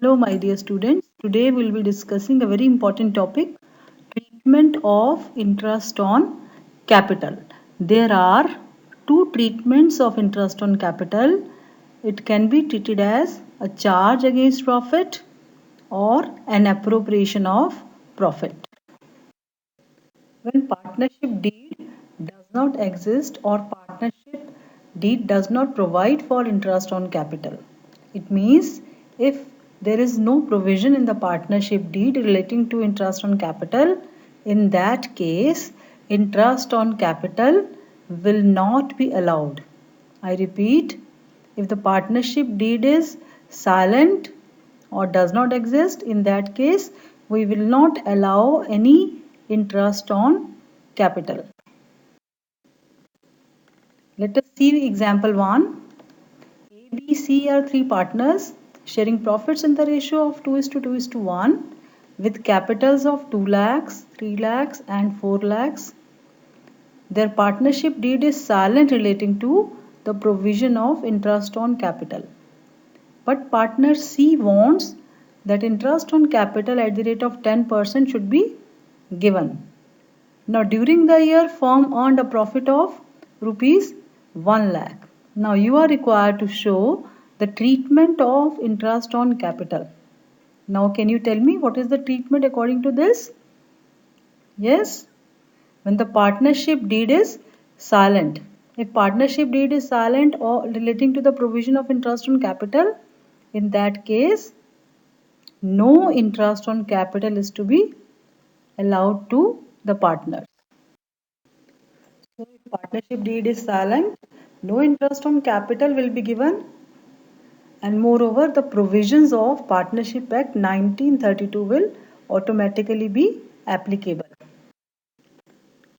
Hello, my dear students. Today we'll be discussing a very important topic, treatment of interest on capital. There are two treatments of interest on capital. It can be treated as a charge against profit or an appropriation of profit. When partnership deed does not exist or partnership deed does not provide for interest on capital. It means if there is no provision in the partnership deed relating to interest on capital, in that case, interest on capital will not be allowed. I repeat, if the partnership deed is silent or does not exist, in that case, we will not allow any interest on capital. Let us see example 1. A, B, C are three partners sharing profits in the ratio of 2 is to 2 is to 1 with capitals of 2 lakhs, 3 lakhs and 4 lakhs. Their partnership deed is silent relating to the provision of interest on capital. But partner C wants that interest on capital at the rate of 10% should be given. Now during the year firm earned a profit of rupees 1 lakh. Now you are required to show the treatment of interest on capital. Now can you tell me what is the treatment according to this? Yes, when the partnership deed is silent. If partnership deed is silent or relating to the provision of interest on capital, in that case no interest on capital is to be allowed to the partners. So if partnership deed is silent, no interest on capital will be given, and moreover the provisions of Partnership Act 1932 will automatically be applicable.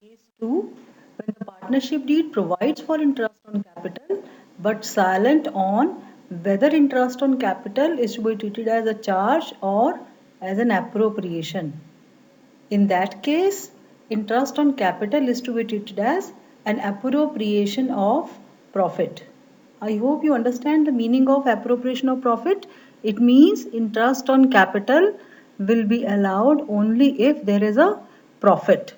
Case 2. When the partnership deed provides for interest on capital but silent on whether interest on capital is to be treated as a charge or as an appropriation. In that case, interest on capital is to be treated as an appropriation of profit. I hope you understand the meaning of appropriation of profit. It means interest on capital will be allowed only if there is a profit.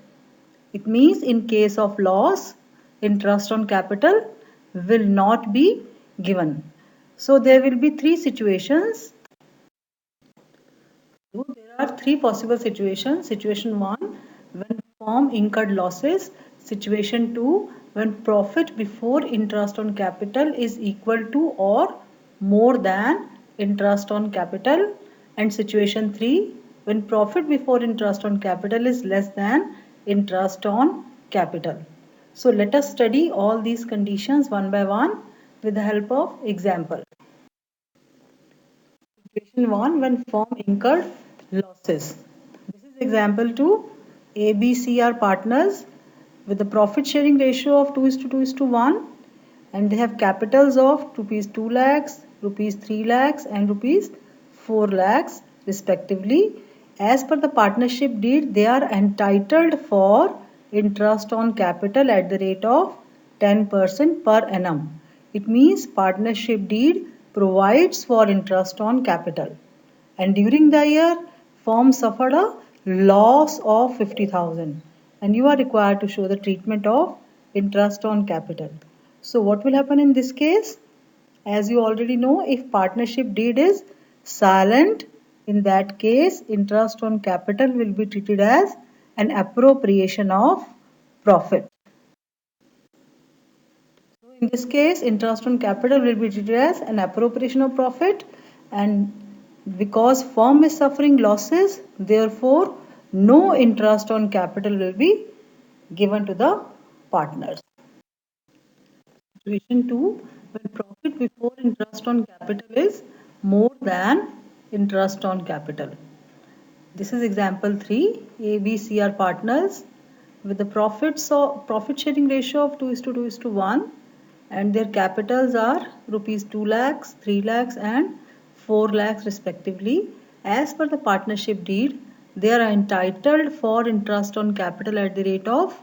It means in case of loss, interest on capital will not be given. So there will be three situations. So there are three possible situations. Situation 1, when firm incurred losses. Situation 2, when profit before interest on capital is equal to or more than interest on capital. And situation 3, when profit before interest on capital is less than interest on capital. So let us study all these conditions one by one with the help of example. Situation 1, when firm incurred losses. This is example 2. A, B, C are partners with the profit sharing ratio of 2 is to 2 is to 1, and they have capitals of rupees 2 lakhs, rupees 3 lakhs and rupees 4 lakhs respectively. As per the partnership deed, they are entitled for interest on capital at the rate of 10% per annum. It means partnership deed provides for interest on capital. And during the year, firm suffered a loss of 50,000 and you are required to show the treatment of interest on capital. So what will happen in this case? As you already know, if partnership deed is silent, in that case interest on capital will be treated as an appropriation of profit. So in this case, interest on capital will be treated as an appropriation of profit, and because firm is suffering losses, therefore no interest on capital will be given to the partners. Situation 2, when profit before interest on capital is more than interest on capital. This is example 3. A, B, C are partners with the profit sharing ratio of 2 is to 2 is to 1, and their capitals are rupees 2 lakhs, 3 lakhs and 4 lakhs respectively. As per the partnership deed, they are entitled for interest on capital at the rate of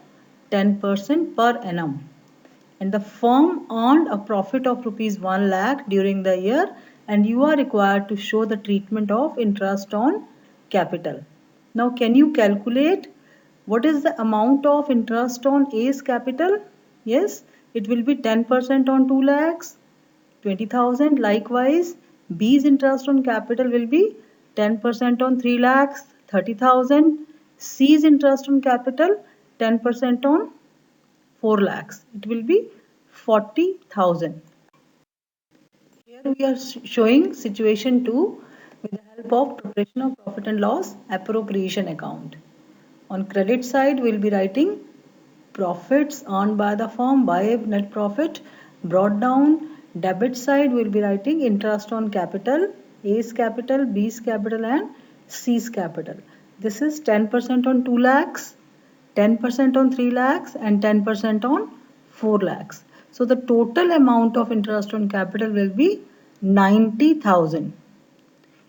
10% per annum. And the firm earned a profit of rupees 1 lakh during the year, and you are required to show the treatment of interest on capital. Now can you calculate what is the amount of interest on A's capital? Yes, it will be 10% on 2 lakhs, 20,000. Likewise, B's interest on capital will be 10% on 3 lakhs, 30,000. C's interest on capital 10% on 4 lakhs. It will be 40,000. Here we are showing situation 2 with the help of preparation of profit and loss appropriation account. On credit side, we will be writing profits earned by the firm by net profit brought down. Debit side, we will be writing interest on capital, A's capital, B's capital and C's capital. This is 10% on 2 lakhs, 10% on 3 lakhs and 10% on 4 lakhs. So the total amount of interest on capital will be 90,000.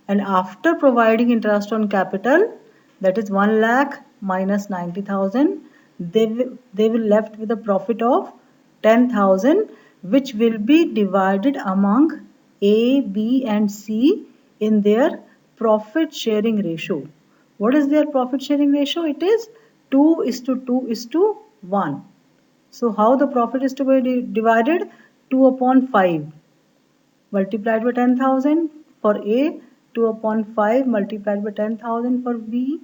And after providing interest on capital, that is 1 lakh minus 90,000, they will left with a profit of 10,000, which will be divided among A, B and C in their profit sharing ratio. What is their profit sharing ratio? It is 2:2:1. So how the profit is to be divided? 2 upon 5 multiplied by 10,000 for A, 2 upon 5 multiplied by 10,000 for B,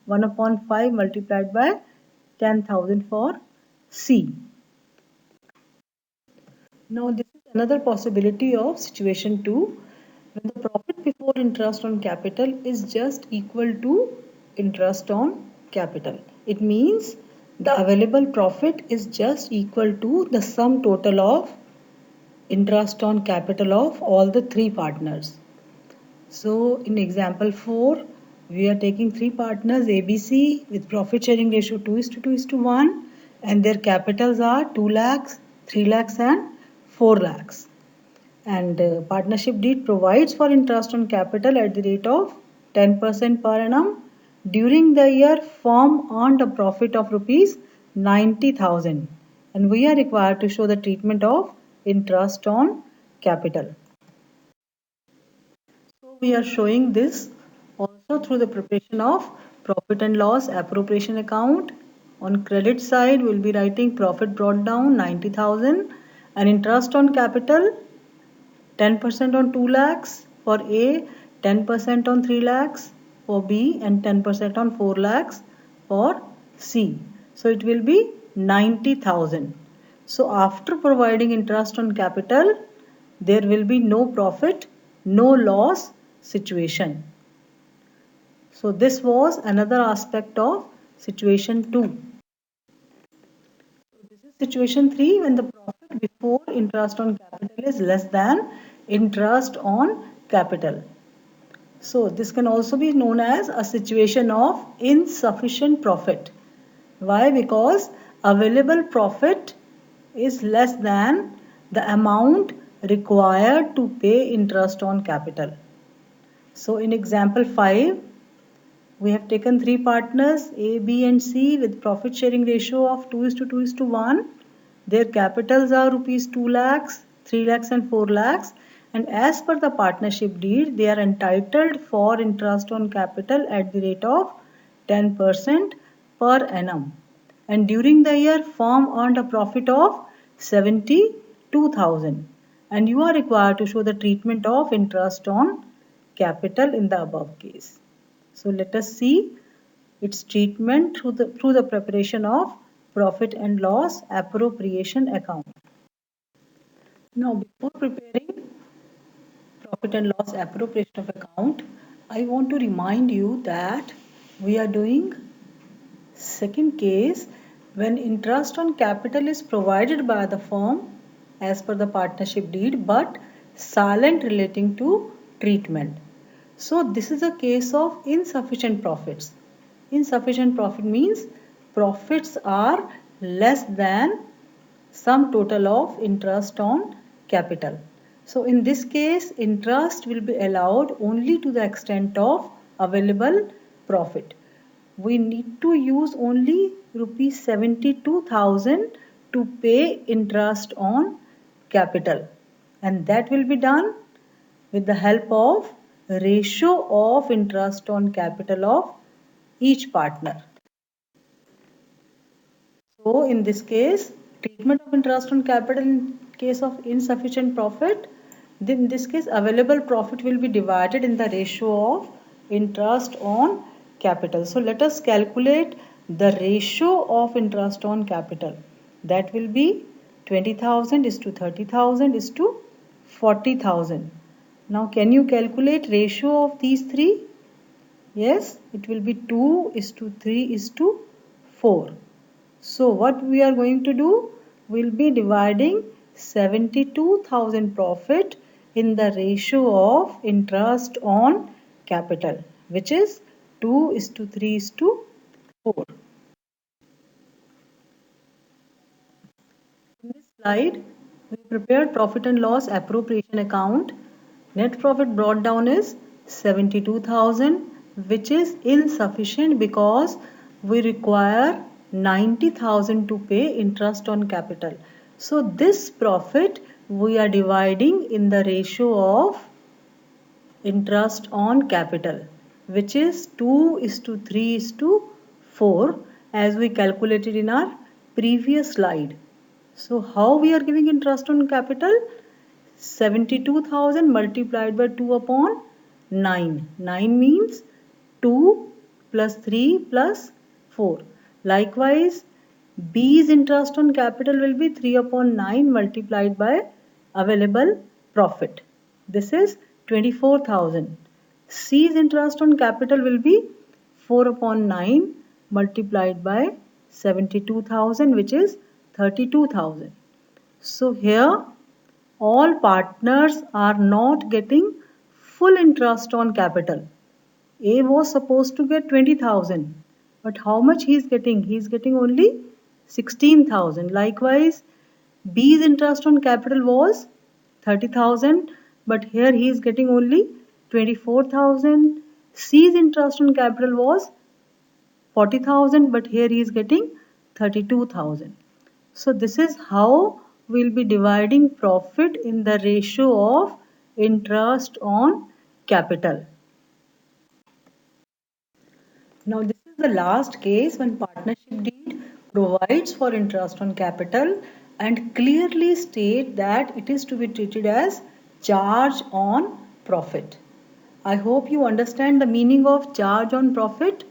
1 upon 5 multiplied by 10,000 for C. Now this is another possibility of situation 2 when the profit before interest on capital is just equal to interest on capital. It means the available profit is just equal to the sum total of interest on capital of all the three partners. So in example 4, we are taking three partners ABC with profit sharing ratio 2:2:1 and their capitals are 2 lakhs, 3 lakhs and 4 lakhs. And partnership deed provides for interest on capital at the rate of 10% per annum. During the year, firm earned a profit of rupees 90,000 and we are required to show the treatment of interest on capital. So we are showing this also through the preparation of profit and loss appropriation account. On credit side, we will be writing profit brought down 90,000 and interest on capital 10% on 2 lakhs for A, 10% on 3 lakhs for B and 10% on 4 lakhs for C. So it will be 90,000. So after providing interest on capital, there will be no profit, no loss situation. So this was another aspect of situation 2. So this is situation 3 when the profit before interest on capital is less than interest on capital. So this can also be known as a situation of insufficient profit. Why? Because available profit is less than the amount required to pay interest on capital. So in example 5, we have taken three partners A, B and C with profit sharing ratio of 2:2:1. Their capitals are rupees 2 lakhs, 3 lakhs and 4 lakhs and as per the partnership deed they are entitled for interest on capital at the rate of 10% per annum. And during the year firm earned a profit of 72,000 and you are required to show the treatment of interest on capital in the above case. So let us see its treatment through the preparation of profit and loss appropriation account. Now before preparing profit and loss appropriation of account, I want to remind you that we are doing second case when interest on capital is provided by the firm as per the partnership deed but silent relating to treatment. So this is a case of insufficient profits. Insufficient profit means profits are less than sum total of interest on capital. So in this case, interest will be allowed only to the extent of available profit. We need to use only rupees 72,000 to pay interest on capital and that will be done with the help of ratio of interest on capital of each partner. So in this case, treatment of interest on capital in case of insufficient profit, then in this case available profit will be divided in the ratio of interest on capital. So let us calculate the ratio of interest on capital. That will be 20,000 is to 30,000 is to 40,000. Now can you calculate ratio of these three? Yes, it will be 2 is to 3 is to 4. So what we are going to do? We'll be dividing 72,000 profit in the ratio of interest on capital, which is 2 is to 3 is to 4. In this slide, we prepared profit and loss appropriation account. Net profit brought down is 72,000, which is insufficient because we require 90,000 to pay interest on capital. So this profit we are dividing in the ratio of interest on capital, which is 2 is to 3 is to 4, as we calculated in our previous slide. So how we are giving interest on capital? 72,000 multiplied by 2 upon 9. 9 means 2 plus 3 plus 4. Likewise, B's interest on capital will be 3 upon 9 multiplied by available profit. This is 24,000. C's interest on capital will be 4 upon 9 multiplied by 72,000, which is 32,000. So here all partners are not getting full interest on capital. A was supposed to get 20,000, but how much he is getting? He is getting only 16,000. Likewise, B's interest on capital was 30,000, but here he is getting only 24,000. C's interest on capital was 40,000, but here he is getting 32,000. So this is how we will be dividing profit in the ratio of interest on capital. Now this is the last case when partnership deed provides for interest on capital and clearly state that it is to be treated as charge on profit. I hope you understand the meaning of charge on profit.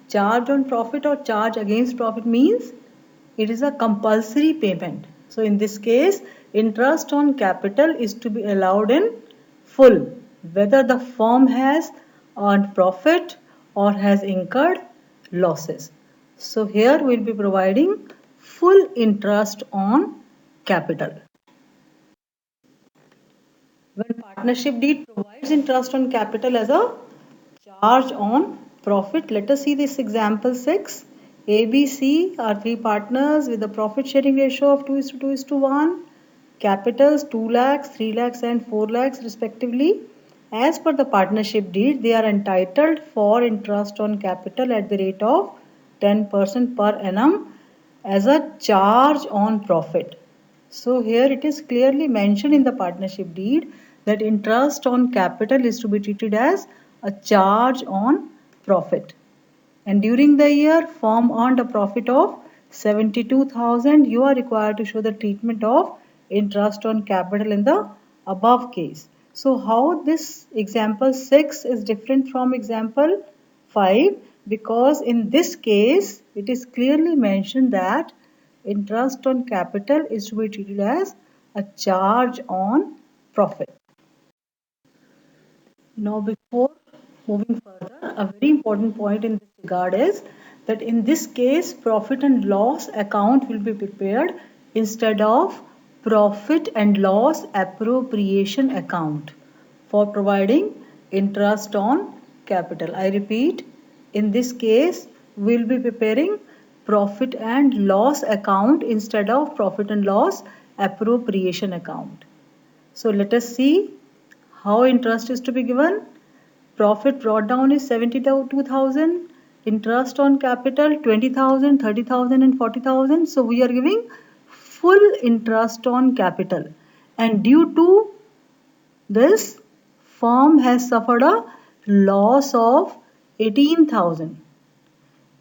Charge on profit or charge against profit means it is a compulsory payment. So in this case, interest on capital is to be allowed in full, whether the firm has earned profit or has incurred losses. So here we will be providing full interest on capital. When partnership deed provides interest on capital as a charge on profit, let us see this example 6. A, B, C are three partners with a profit sharing ratio of 2 is to 2 is to 1. Capitals 2 lakhs, 3 lakhs and 4 lakhs respectively. As per the partnership deed, they are entitled for interest on capital at the rate of 10% per annum as a charge on profit. So here it is clearly mentioned in the partnership deed that interest on capital is to be treated as a charge on profit. And during the year, firm earned a profit of 72,000. You are required to show the treatment of interest on capital in the above case. So how this example 6 is different from example 5? Because in this case, it is clearly mentioned that interest on capital is to be treated as a charge on profit. Now before moving further, a very important point in this regard is that in this case profit and loss account will be prepared instead of profit and loss appropriation account for providing interest on capital. I repeat, in this case we will be preparing profit and loss account instead of profit and loss appropriation account. So let us see how interest is to be given. Profit brought down is 72,000. Interest on capital 20,000, 30,000 and 40,000. So we are giving full interest on capital. And due to this firm has suffered a loss of 18,000.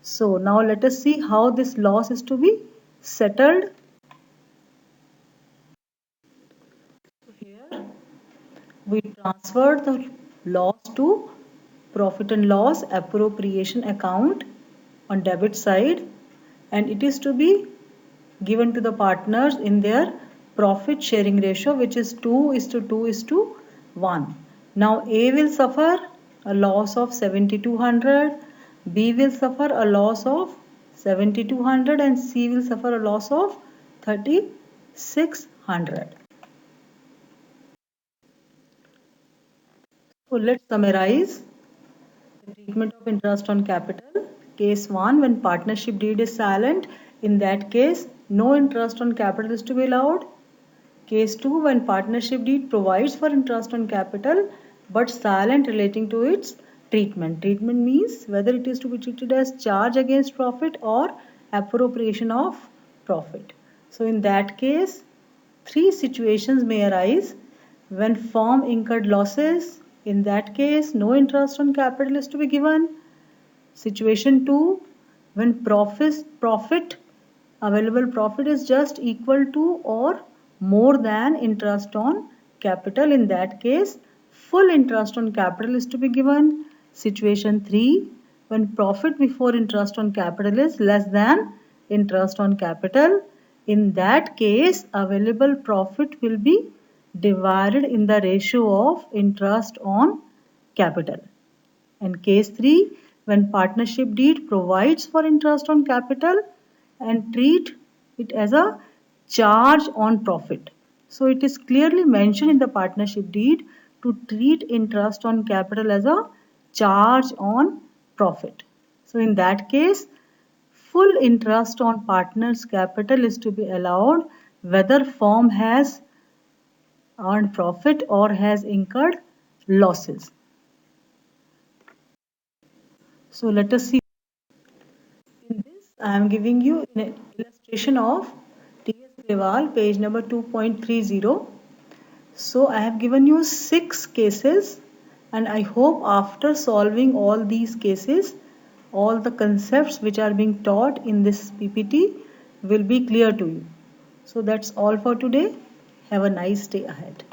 So now let us see how this loss is to be settled. Here we transfer the loss to profit and loss appropriation account on debit side, and it is to be given to the partners in their profit sharing ratio, which is 2:2:1. Now A will suffer a loss of 7,200, B will suffer a loss of 7,200 and C will suffer a loss of 3,600. So let's summarize the treatment of interest on capital. Case 1, when partnership deed is silent, in that case no interest on capital is to be allowed. Case 2, when partnership deed provides for interest on capital but silent relating to its treatment. Treatment means whether it is to be treated as charge against profit or appropriation of profit. So in that case, three situations may arise. When firm incurred losses, in that case no interest on capital is to be given. Situation 2, when available profit is just equal to or more than interest on capital, in that case full interest on capital is to be given. Situation 3, when profit before interest on capital is less than interest on capital, in that case available profit will be divided in the ratio of interest on capital. And case 3, when partnership deed provides for interest on capital and treat it as a charge on profit. So it is clearly mentioned in the partnership deed to treat interest on capital as a charge on profit. So in that case, full interest on partner's capital is to be allowed whether firm has earned profit or has incurred losses. So let us see. In this, I am giving you an illustration of T.S. Grewal, page number 2.30. So I have given you 6 cases, and I hope after solving all these cases, all the concepts which are being taught in this PPT will be clear to you. So that's all for today. Have a nice day ahead.